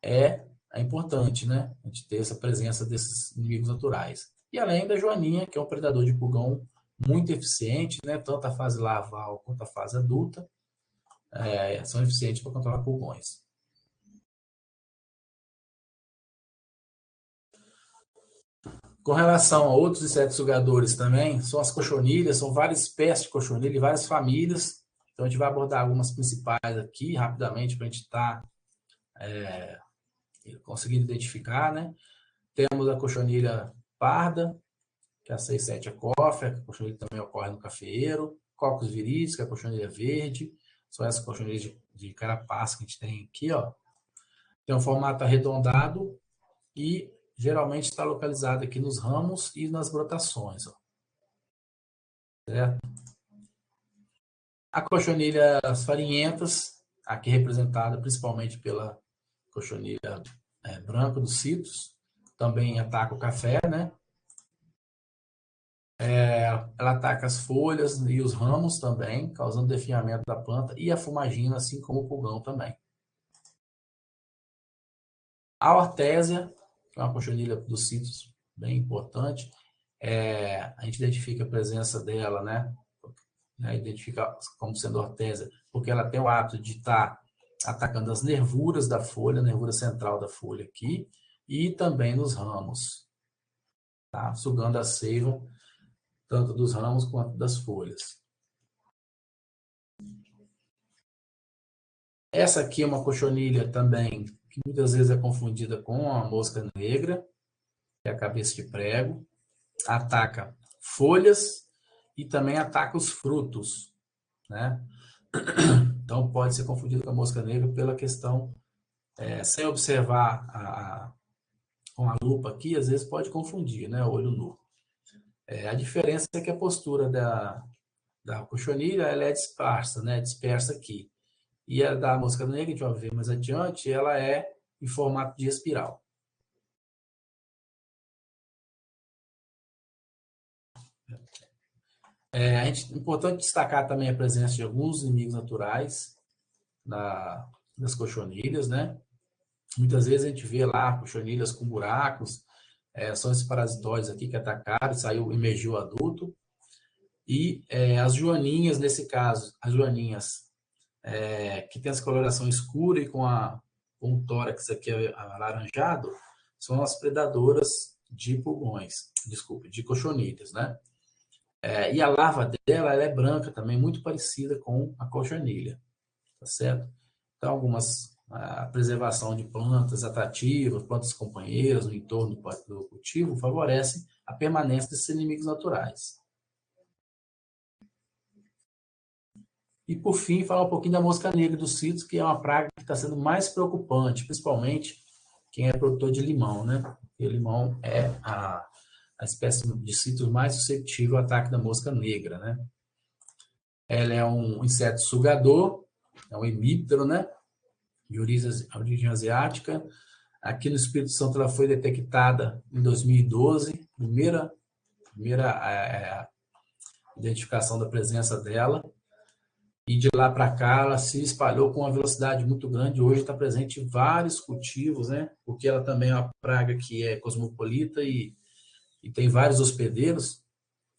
é importante, né? A gente ter essa presença desses inimigos naturais. E além da joaninha, que é um predador de pulgão muito eficiente, né? Tanto a fase larval quanto a fase adulta são eficientes para controlar pulgões. Com relação a outros insetos sugadores também, são as cochonilhas, são várias espécies de cochonilha e várias famílias. Então a gente vai abordar algumas principais aqui, rapidamente, para a gente estar conseguindo identificar, né? Temos a cochonilha parda, que é a 67 acófera, que a cochonilha também ocorre no cafeeiro. Coccus viridis, que é a cochonilha verde. São essas cochonilhas de carapaça que a gente tem aqui, ó. Tem um formato arredondado e geralmente está localizado aqui nos ramos e nas brotações, ó. Certo? A cochonilha farinhentas, aqui representada principalmente pela cochonilha branca dos citros, também ataca o café, né? Ela ataca as folhas e os ramos também, causando definhamento da planta, e a fumagina, assim como o pulgão também. A hortésia, que é uma cochonilha dos citros bem importante, a gente identifica a presença dela, né? Identifica como sendo hortésia, porque ela tem o hábito de estar atacando as nervuras da folha, a nervura central da folha aqui, e também nos ramos, tá? Sugando a seiva, tanto dos ramos quanto das folhas. Essa aqui é uma cochonilha também, que muitas vezes é confundida com a mosca negra, que é a cabeça de prego. Ataca folhas e também ataca os frutos, né? Então pode ser confundido com a mosca negra pela questão, sem observar com a lupa aqui, às vezes pode confundir, né? O olho nu. A diferença é que a postura da cochonilha ela é dispersa, né? Dispersa aqui. E a da mosca negra, que a gente vai ver mais adiante, ela é em formato de espiral. É importante destacar também a presença de alguns inimigos naturais das cochonilhas, né? Muitas vezes a gente vê lá cochonilhas com buracos, são esses parasitóides aqui que atacaram, emergiu adulto. E as joaninhas, nesse caso, as joaninhas que tem essa coloração escura e com o tórax aqui alaranjado, são as predadoras de pulgões, de cochonilhas, né? E a larva dela ela é branca também, muito parecida com a cochonilha, tá certo? Então, a preservação de plantas atrativas, plantas companheiras no entorno do cultivo, favorece a permanência desses inimigos naturais. E, por fim, falar um pouquinho da mosca negra dos citros, que é uma praga que está sendo mais preocupante, principalmente quem é produtor de limão, né? Porque o limão é a espécie de citros mais suscetível ao ataque da mosca negra, né? Ela é um inseto sugador, é um hemíptero, né? De origem asiática. Aqui no Espírito Santo ela foi detectada em 2012, primeira identificação da presença dela. E de lá para cá ela se espalhou com uma velocidade muito grande. Hoje está presente em vários cultivos, né? Porque ela também é uma praga que é cosmopolita e tem vários hospedeiros.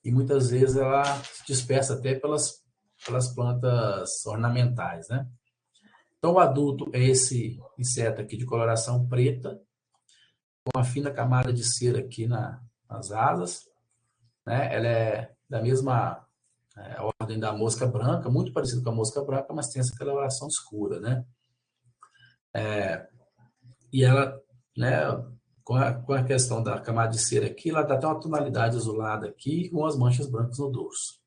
E muitas vezes ela se dispersa até pelas plantas ornamentais, né? Então, o adulto é esse inseto aqui de coloração preta, com uma fina camada de cera aqui nas asas, né? Ela é da mesma ordem da mosca branca, muito parecido com a mosca branca, mas tem essa coloração escura, né? E ela, né, com a questão da camada de cera aqui, ela dá até uma tonalidade azulada aqui, com as manchas brancas no dorso.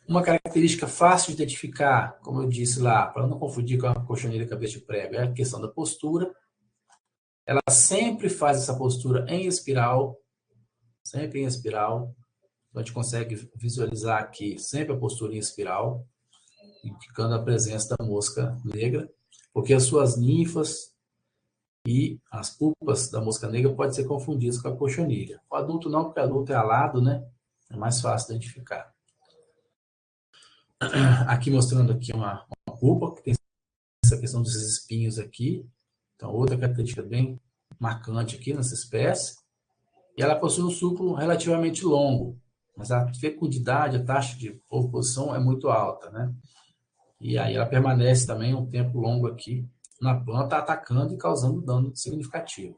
Uma característica fácil de identificar, como eu disse lá, para não confundir com a cochoneira cabeça de prego, é a questão da postura. Ela sempre faz essa postura em espiral, sempre em espiral. Então, a gente consegue visualizar aqui sempre a postura em espiral, indicando a presença da mosca negra, porque as suas ninfas e as pupas da mosca negra podem ser confundidas com a cochonilha. O adulto não, porque o adulto é alado, né? É mais fácil de identificar. Aqui mostrando aqui uma pupa, que tem essa questão dos espinhos aqui. Então, outra característica bem marcante aqui nessa espécie. E ela possui um suco relativamente longo, mas a fecundidade, a taxa de oposição é muito alta, né? E aí ela permanece também um tempo longo aqui na planta, atacando e causando dano significativo.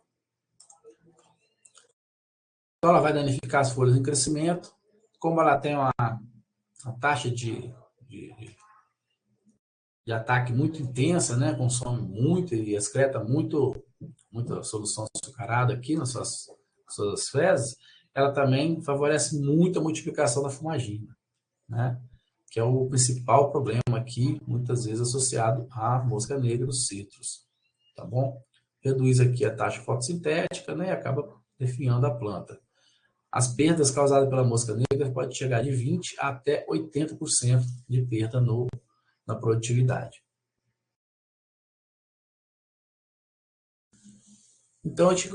Então ela vai danificar as folhas em crescimento. Como ela tem uma taxa de ataque muito intensa, né? Consome muito e excreta muita solução açucarada aqui nas suas fezes, ela também favorece muito a multiplicação da fumagina, né? Que é o principal problema aqui, muitas vezes associado à mosca negra dos citros, tá bom? Reduz aqui a taxa fotossintética, né? E acaba definhando a planta. As perdas causadas pela mosca negra podem chegar de 20% até 80% de perda na produtividade. Então, a gente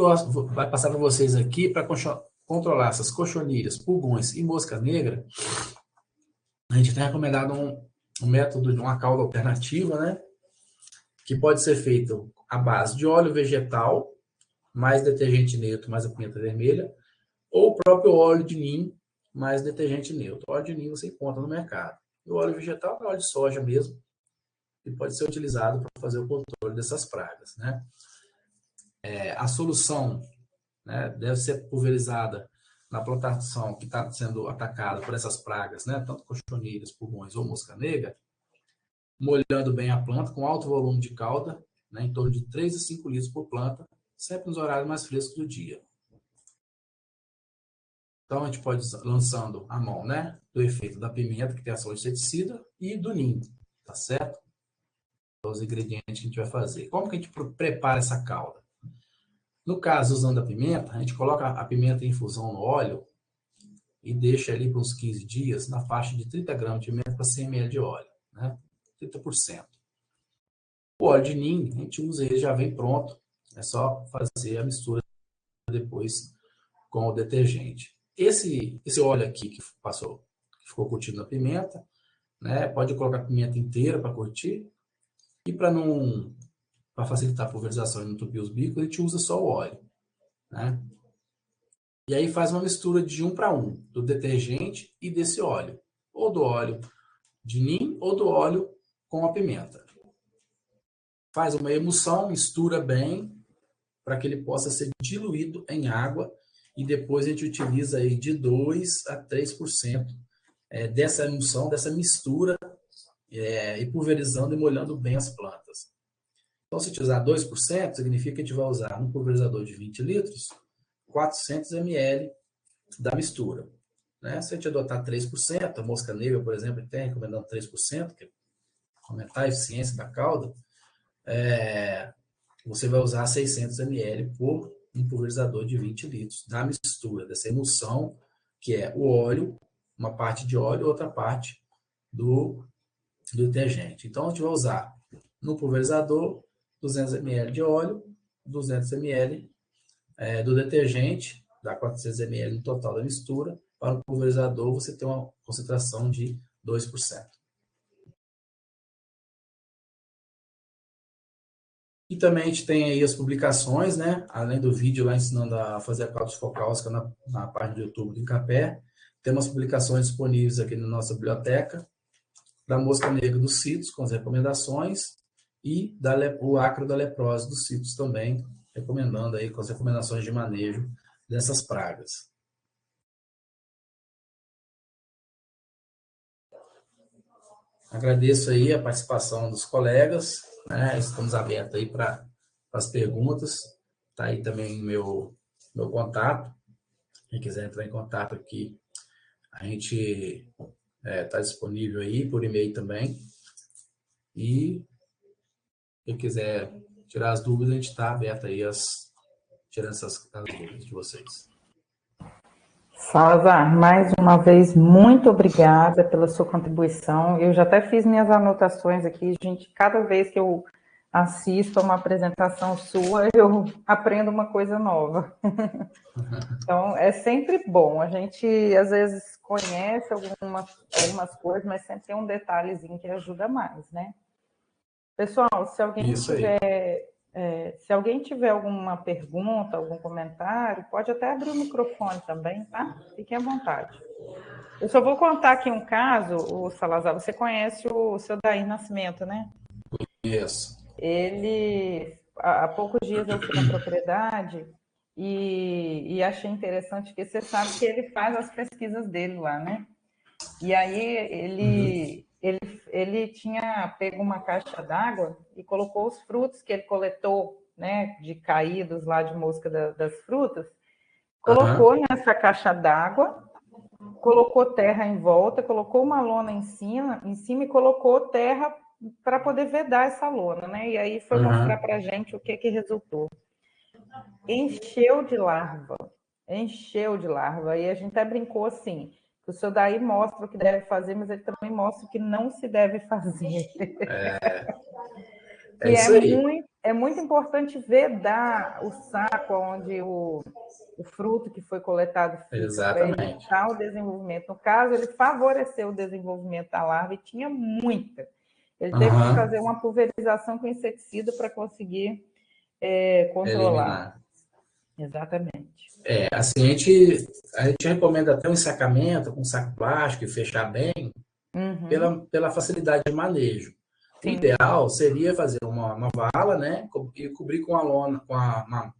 vai passar para vocês aqui para controlar essas cochonilhas, pulgões e mosca negra. A gente tem recomendado um método de uma cauda alternativa, né? Que pode ser feito à base de óleo vegetal, mais detergente neutro, mais a pimenta vermelha, ou o próprio óleo de ninho, mais detergente neutro. O óleo de ninho você encontra no mercado. E o óleo vegetal é óleo de soja mesmo, e pode ser utilizado para fazer o controle dessas pragas, né? A solução, né, deve ser pulverizada na plantação que está sendo atacada por essas pragas, né, tanto cochonilhas, pulgões ou mosca negra, molhando bem a planta com alto volume de calda, né, em torno de 3 a 5 litros por planta, sempre nos horários mais frescos do dia. Então, a gente pode ir lançando a mão, né, do efeito da pimenta, que tem ação inseticida, e do ninho, tá certo? Então, os ingredientes que a gente vai fazer. Como que a gente prepara essa calda? No caso, usando a pimenta, a gente coloca a pimenta em infusão no óleo e deixa ali por uns 15 dias na faixa de 30 gramas de pimenta para 100 ml de óleo, né? 30%. O óleo de ninho, a gente usa ele, já vem pronto, é só fazer a mistura depois com o detergente. Esse óleo aqui que ficou curtido na pimenta, né? Pode colocar a pimenta inteira para curtir, e para facilitar a pulverização e não entupir os bicos, a gente usa só o óleo, né? E aí faz uma mistura de 1 para 1, do detergente e desse óleo, ou do óleo de ninho ou do óleo com a pimenta. Faz uma emulsão, mistura bem, para que ele possa ser diluído em água, e depois a gente utiliza aí de 2 a 3% dessa emulsão, dessa mistura, e pulverizando e molhando bem as plantas. Então, se a gente usar 2%, significa que a gente vai usar um pulverizador de 20 litros, 400 ml da mistura, né? Se a gente adotar 3%, a mosca negra, por exemplo, tem recomendando 3%, que é aumentar a eficiência da calda, você vai usar 600 ml por um pulverizador de 20 litros da mistura, dessa emulsão, que é o óleo, uma parte de óleo, outra parte do detergente. Então, a gente vai usar no pulverizador 200 ml de óleo, 200 ml do detergente, dá 400 ml no total da mistura. Para o pulverizador, você tem uma concentração de 2%. E também a gente tem aí as publicações, né? Além do vídeo lá ensinando a fazer a calda focáustica na página do YouTube do Incapé, temos publicações disponíveis aqui na nossa biblioteca, da mosca negra dos sítios, com as recomendações, e o ácaro da leprose dos sítios também, recomendando aí com as recomendações de manejo dessas pragas. Agradeço aí a participação dos colegas, né? Estamos abertos aí para as perguntas. Está aí também meu contato. Quem quiser entrar em contato aqui, a gente está disponível aí por e-mail também. E quem quiser tirar as dúvidas, a gente está aberto aí tirando as dúvidas de vocês. Salazar, mais uma vez, muito obrigada pela sua contribuição. Eu já até fiz minhas anotações aqui, gente. Cada vez que eu assisto a uma apresentação sua, eu aprendo uma coisa nova. Então, é sempre bom. A gente, às vezes, conhece algumas coisas, mas sempre tem um detalhezinho que ajuda mais, né? Pessoal, se alguém tiver alguma pergunta, algum comentário, pode até abrir o microfone também, tá? Fiquem à vontade. Eu só vou contar aqui um caso, o Salazar, você conhece o seu Dair Nascimento, né? Isso. Ele, há poucos dias eu fui na propriedade e achei interessante que você sabe que ele faz as pesquisas dele lá, né? E aí ele tinha pego uma caixa d'água e colocou os frutos que ele coletou, né, de caídos lá de mosca das frutas, colocou nessa caixa d'água, colocou terra em volta, colocou uma lona em cima e colocou terra para poder vedar essa lona, né? E aí foi mostrar para a gente o que resultou. Encheu de larva. E a gente até brincou assim, que o senhor daí mostra o que deve fazer, mas ele também mostra o que não se deve fazer. É isso aí. É muito importante vedar o saco onde o fruto que foi coletado fica, para evitar o desenvolvimento. No caso, ele favoreceu o desenvolvimento da larva e tinha muita. Ele teve que fazer uma pulverização com inseticida para conseguir controlar. Eliminar. Exatamente. Assim, a gente recomenda até um ensacamento com saco plástico e fechar bem, pela facilidade de manejo. Sim. O ideal seria fazer uma vala, né, e cobrir com uma lona, com uma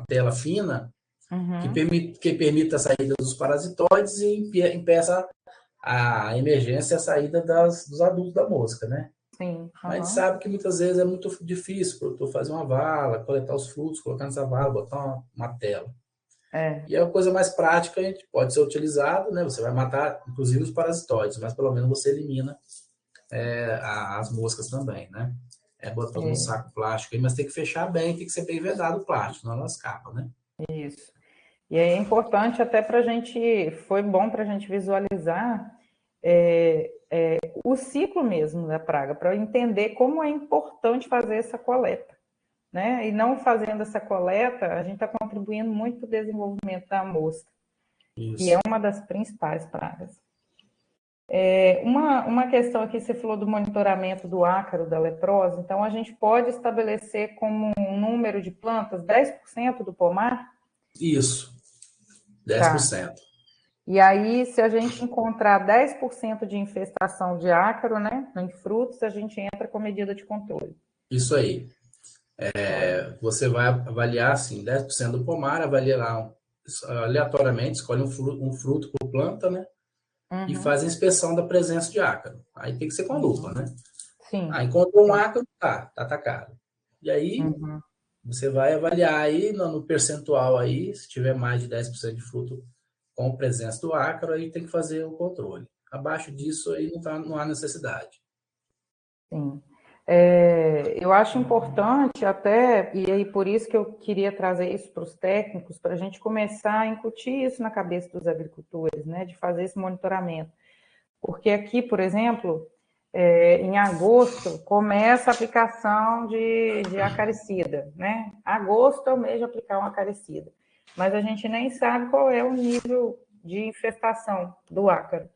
tela fina, que permita a saída dos parasitoides e impeça a emergência e a saída dos adultos da mosca, né? Sim. Mas a gente sabe que muitas vezes é muito difícil o produtor fazer uma vala, coletar os frutos, colocar nessa vala, botar uma tela. E é uma coisa mais prática, a gente pode ser utilizado, né? Você vai matar, inclusive, os parasitoides, mas pelo menos você elimina as moscas também, né? Botando no saco plástico aí, mas tem que fechar bem, tem que ser bem vedado o plástico, senão ela escapa, né? Isso. E é importante até para a gente, foi bom para a gente visualizar o ciclo mesmo da praga, para entender como é importante fazer essa coleta, né? E não fazendo essa coleta, a gente está contribuindo muito para o desenvolvimento da mosca, que é uma das principais pragas. Uma questão aqui, você falou do monitoramento do ácaro da leprose, então a gente pode estabelecer como um número de plantas 10% do pomar? Isso, 10%. Tá. E aí, se a gente encontrar 10% de infestação de ácaro, né, em frutos, a gente entra com medida de controle. Isso aí. Você vai avaliar, assim, 10% do pomar, avalia lá aleatoriamente, escolhe um fruto por planta, né? E faz a inspeção da presença de ácaro. Aí tem que ser com a lupa, né? Sim. Encontrou um ácaro, tá atacado. E aí, você vai avaliar aí no percentual aí, se tiver mais de 10% de fruto com presença do ácaro, aí tem que fazer o controle. Abaixo disso aí não há necessidade. Sim. Eu acho importante até, e aí por isso que eu queria trazer isso para os técnicos, para a gente começar a incutir isso na cabeça dos agricultores, né, de fazer esse monitoramento. Porque aqui, por exemplo, em agosto, começa a aplicação de acaricida, né? Agosto é o mês de aplicar um acaricida. Mas a gente nem sabe qual é o nível de infestação do ácaro.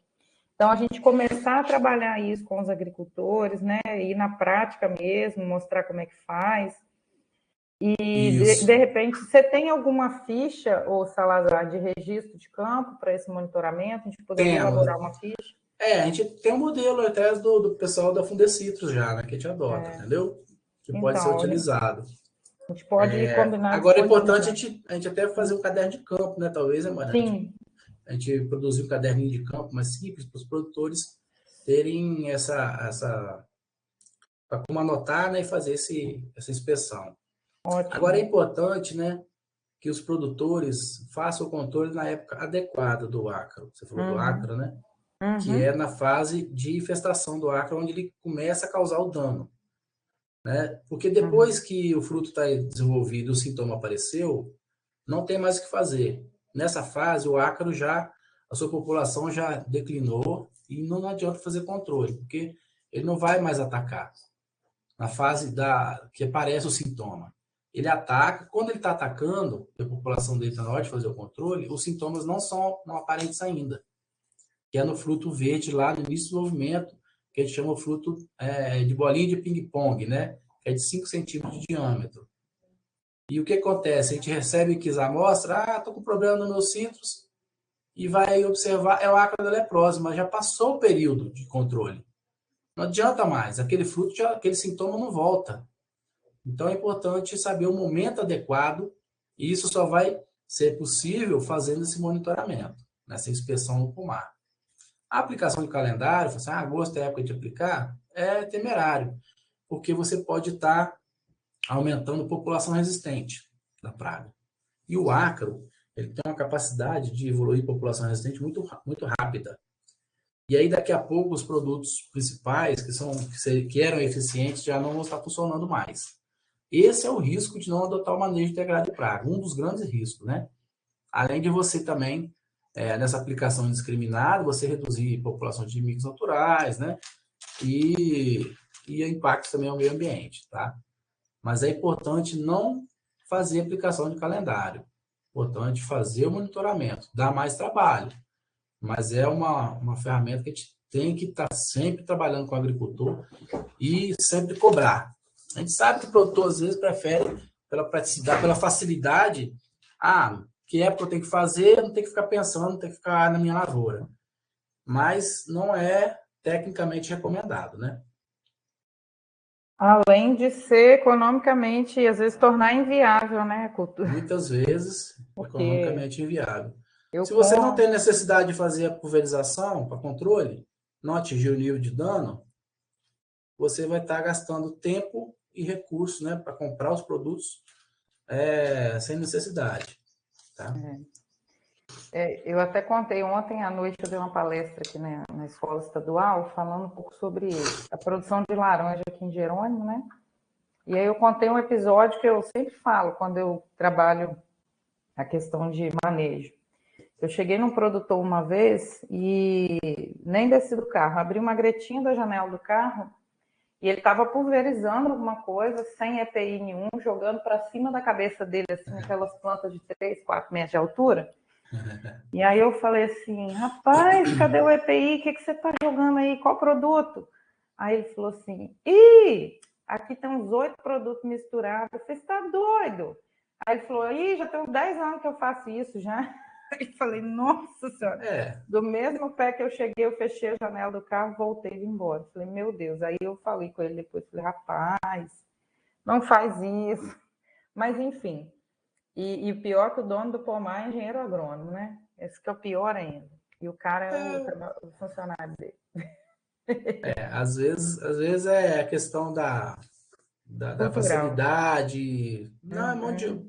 Então, a gente começar a trabalhar isso com os agricultores, né? Ir na prática mesmo, mostrar como é que faz. E, de repente, você tem alguma ficha, ou Salazar, de registro de campo para esse monitoramento? A gente poderia elaborar uma ficha? A gente tem um modelo até do pessoal da Fundecitrus já, né? Que a gente adota, entendeu? Que pode ser Então, utilizado. a gente pode combinar Agora é importante disponibilizar. a gente até fazer um caderno de campo, né? Talvez, né, Maria? Sim, A gente produzir um caderninho de campo mais simples para os produtores terem para como anotar, né, e fazer essa inspeção. Agora é ótimo. importante, né, que os produtores façam o controle na época adequada do ácaro. Você falou do Uhum, ácaro, né? Que uhum, é na fase de infestação do ácaro, onde ele começa a causar o dano, né? Porque depois uhum. que o fruto está desenvolvido, o sintoma apareceu, não tem mais o que fazer. Nessa fase, o ácaro a sua população já declinou e não adianta fazer controle, porque ele não vai mais atacar. Na fase que aparece o sintoma. Ele ataca, quando ele está atacando, a população dele está na hora de fazer o controle, os sintomas não aparentes ainda, que é no fruto verde lá no início do desenvolvimento, que a gente chama o fruto de bolinha de ping-pong, né? Que é de 5 centímetros de diâmetro. E o que acontece? A gente recebe que as amostras, estou com problema nos meus citros, e vai observar, é o ácaro da leprose, mas já passou o período de controle. Não adianta mais, aquele fruto, aquele sintoma não volta. Então é importante saber o momento adequado, e isso só vai ser possível fazendo esse monitoramento, nessa inspeção no pomar. A aplicação de calendário, agosto é a época de aplicar, é temerário, porque você pode estar aumentando a população resistente da praga. E o ácaro, ele tem uma capacidade de evoluir população resistente muito rápida. E aí, daqui a pouco, os produtos principais, que eram eficientes, já não vão estar funcionando mais. Esse é o risco de não adotar o manejo integrado de praga, um dos grandes riscos, né? Além de você também, nessa aplicação indiscriminada, você reduzir a população de inimigos naturais, né? E impactos também ao meio ambiente, tá? Mas é importante não fazer aplicação de calendário. Importante fazer o monitoramento. Dá mais trabalho, mas é uma ferramenta que a gente tem que estar sempre trabalhando com o agricultor e sempre cobrar. A gente sabe que o produtor, às vezes, prefere, pela praticidade, pela facilidade, que época eu tenho que fazer, não tem que ficar pensando, não tem que ficar na minha lavoura. Mas não é tecnicamente recomendado, né? Além de ser economicamente, e às vezes tornar inviável, né, a cultura? Muitas vezes, Porque economicamente inviável. eu Se você não com tem necessidade de fazer a pulverização para controle, não atingir o nível de dano, você vai estar gastando tempo e recursos, né, para comprar os produtos sem necessidade. Tá? eu até contei ontem à noite, eu dei uma palestra aqui na escola estadual, falando um pouco sobre a produção de laranja aqui em Jerônimo, né? E aí eu contei um episódio que eu sempre falo quando eu trabalho a questão de manejo. Eu cheguei num produtor uma vez e nem desci do carro, abri uma gretinha da janela do carro e ele estava pulverizando alguma coisa sem EPI nenhum, jogando para cima da cabeça dele, assim, aquelas plantas de 3, 4 metros de altura. E aí eu falei assim, rapaz, cadê o EPI? O que você está jogando aí? Qual produto? Aí ele falou assim, aqui tem uns 8 produtos misturados. Você está doido? Aí ele falou, já tem uns 10 anos que eu faço isso já. Aí eu falei, nossa senhora. Do mesmo pé que eu cheguei, eu fechei a janela do carro, voltei e vim embora. Falei, meu Deus. Aí eu falei com ele depois, falei, rapaz, não faz isso. Mas enfim. E o pior é que o dono do pomar é engenheiro agrônomo, né? Esse que é o pior ainda. E o cara é o funcionário dele. Às vezes é a questão da Cultural. facilidade,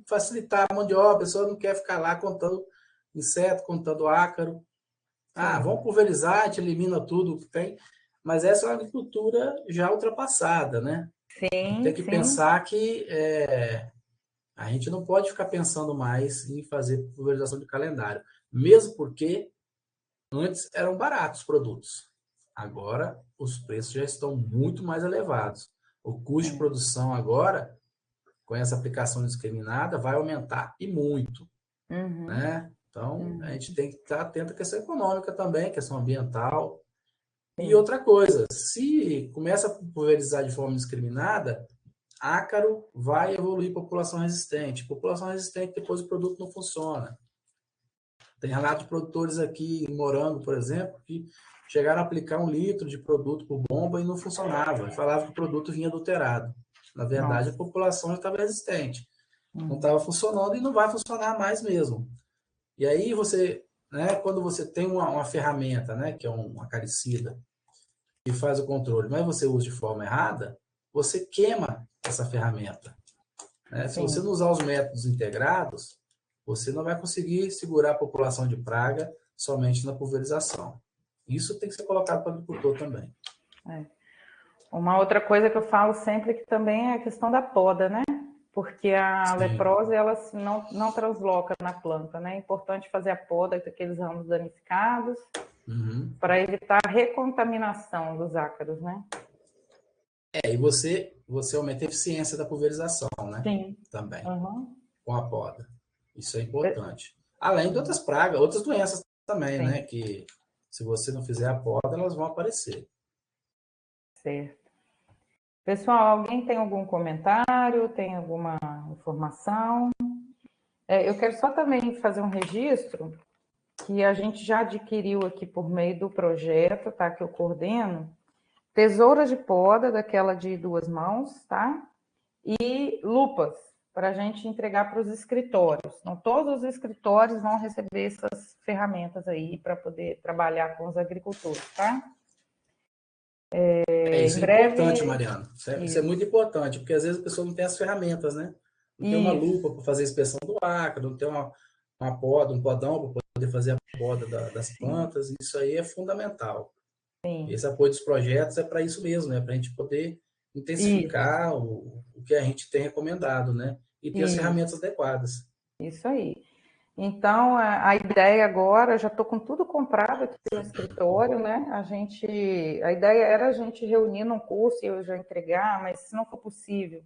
facilitar a mão de obra, a pessoa não quer ficar lá contando inseto, contando ácaro. Sim. Vamos pulverizar, a gente elimina tudo que tem, mas essa é uma agricultura já ultrapassada, né? A gente Sim, tem que sim. pensar que a gente não pode ficar pensando mais em fazer pulverização de calendário, mesmo porque antes eram baratos os produtos. Agora, os preços já estão muito mais elevados. O custo de produção agora, com essa aplicação discriminada, vai aumentar e muito, Uhum. né? Então, a gente tem que estar atento à questão econômica também, questão ambiental. E Sim. outra coisa, se começa a pulverizar de forma discriminada, ácaro vai evoluir população resistente. População resistente, depois o produto não funciona. Tem relato de produtores aqui em Morango, por exemplo, que chegaram a aplicar 1 litro de produto por bomba e não funcionava. E falava que o produto vinha adulterado. Na verdade, Nossa. a população já estava resistente. Não Uhum. estava funcionando e não vai funcionar mais mesmo. E aí você, né, quando você tem uma ferramenta, né, que é um acaricida, que faz o controle, mas você usa de forma errada, você queima essa ferramenta. Né? Se você Sim. não usar os métodos integrados, você não vai conseguir segurar a população de praga somente na pulverização. Isso tem que ser colocado para o agricultor também. É. Uma outra coisa que eu falo sempre que também é a questão da poda, né? Porque a Sim. leprose, ela não transloca na planta, né? É importante fazer a poda daqueles ramos danificados Uhum. para evitar a recontaminação dos ácaros, né? E você aumenta a eficiência da pulverização, né? Sim. Também, Uhum. com a poda. Isso é importante. Além de outras pragas, outras doenças também, Sim, né? Que se você não fizer a poda, elas vão aparecer. certo. Pessoal, alguém tem algum comentário? Tem alguma informação? Eu quero só também fazer um registro que a gente já adquiriu aqui por meio do projeto, tá? Que eu coordeno. Tesoura de poda, daquela de 2 mãos, tá? E lupas, para a gente entregar para os escritórios. Então, todos os escritórios vão receber essas ferramentas aí para poder trabalhar com os agricultores, tá? Isso Em é importante, breve, Mariana. Isso é isso. muito importante, porque às vezes a pessoa não tem as ferramentas, né? Não tem uma Isso, lupa para fazer a inspeção do acre, não tem uma poda, um podão para poder fazer a poda das sim, plantas. Isso aí é fundamental. sim. Esse apoio dos projetos é para isso mesmo, né? Para a gente poder Isso, intensificar o que a gente tem recomendado, né? E ter as isso, ferramentas adequadas. isso aí. Então, a ideia agora, já estou com tudo comprado aqui no escritório, né? A ideia era a gente reunir num curso e eu já entregar, mas se não for possível,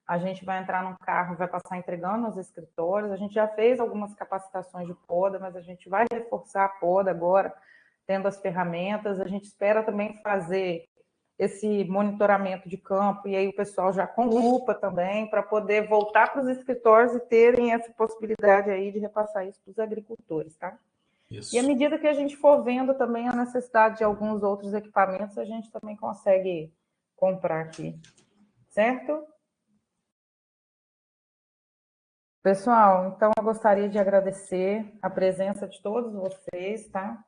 a gente vai entrar num carro, vai passar entregando nos escritórios. A gente já fez algumas capacitações de poda, mas a gente vai reforçar a poda agora, tendo as ferramentas. A gente espera também fazer esse monitoramento de campo, e aí o pessoal já com lupa também, para poder voltar para os escritórios e terem essa possibilidade aí de repassar isso para os agricultores, tá? E à Isso. medida que a gente for vendo também a necessidade de alguns outros equipamentos, a gente também consegue comprar aqui, certo? Pessoal, então eu gostaria de agradecer a presença de todos vocês, tá?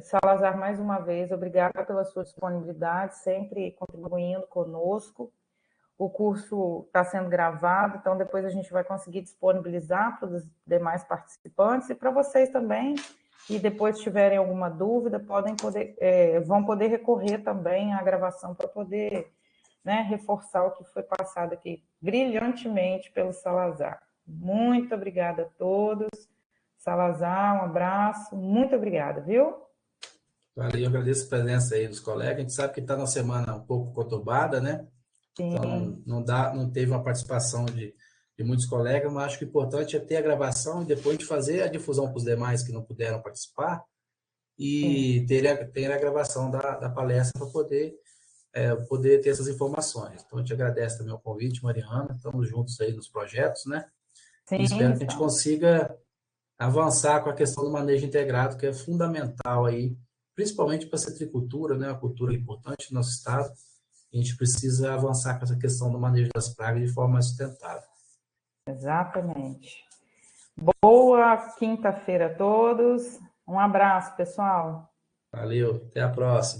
Salazar, mais uma vez, obrigada pela sua disponibilidade, sempre contribuindo conosco. O curso está sendo gravado, então depois a gente vai conseguir disponibilizar para os demais participantes e para vocês também, e depois tiverem alguma dúvida, vão poder recorrer também à gravação para poder, né, reforçar o que foi passado aqui brilhantemente pelo Salazar. Muito obrigada a todos. Salazar, um abraço. Muito obrigada, viu? Valeu, eu agradeço a presença aí dos colegas. A gente sabe que está na semana um pouco conturbada, né? Então Sim, não teve uma participação de muitos colegas, mas acho que o importante é ter a gravação e depois de fazer a difusão para os demais que não puderam participar sim, e ter a gravação da palestra para poder ter essas informações. Então, eu te agradeço também o convite, Mariana. Estamos juntos aí nos projetos, né? E sim, espero que a gente estão. consiga avançar com a questão do manejo integrado, que é fundamental aí, principalmente para a citricultura, né? Uma cultura importante no nosso estado. A gente precisa avançar com essa questão do manejo das pragas de forma mais sustentável. Exatamente. Boa quinta-feira a todos. Um abraço, pessoal. Valeu, até a próxima.